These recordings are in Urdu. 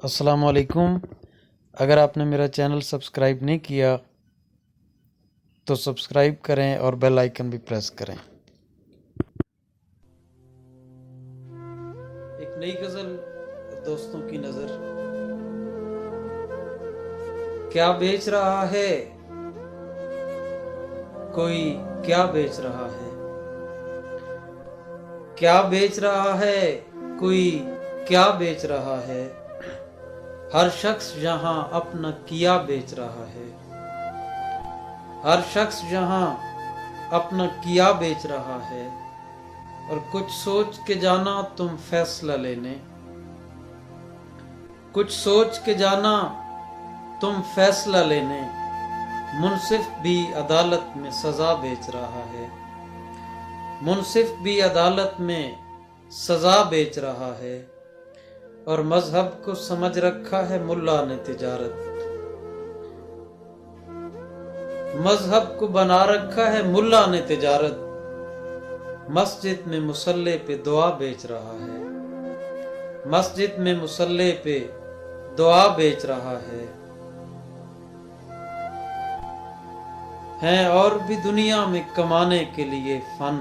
السلام علیکم۔ اگر آپ نے میرا چینل سبسکرائب نہیں کیا تو سبسکرائب کریں اور بیل آئیکن بھی پریس کریں۔ ایک نئی غزل دوستوں کی نظر۔ کیا بیچ رہا ہے کوئی، کیا بیچ رہا ہے؟ کیا بیچ رہا ہے کوئی، کیا بیچ رہا ہے؟ ہر شخص یہاں اپنا کیا بیچ رہا ہے۔ ہر شخص یہاں اپنا کیا بیچ رہا ہے، اور کچھ سوچ کے جانا تم فیصلہ لینے۔ کچھ سوچ کے جانا تم فیصلہ لینے، منصف بھی عدالت میں سزا بیچ رہا ہے۔ منصف بھی عدالت میں سزا بیچ رہا ہے، اور مذہب کو سمجھ رکھا ہے ملا نے تجارت۔ مذہب کو بنا رکھا ہے ملا نے تجارت، مسجد میں مصلی پہ دعا بیچ رہا ہے۔ مسجد میں مصلی پہ دعا بیچ رہا ہے۔ ہیں اور بھی دنیا میں کمانے کے لیے فن،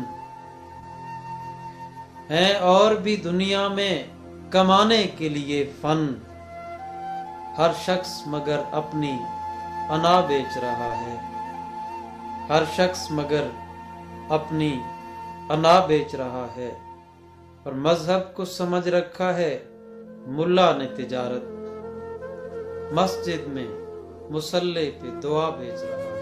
ہیں اور بھی دنیا میں کمانے کے لیے فن، ہر شخص مگر اپنی انا بیچ رہا ہے۔ ہر شخص مگر اپنی انا بیچ رہا ہے، اور مذہب کو سمجھ رکھا ہے ملا نے تجارت، مسجد میں مصلی پہ دعا بیچ رہا ہے۔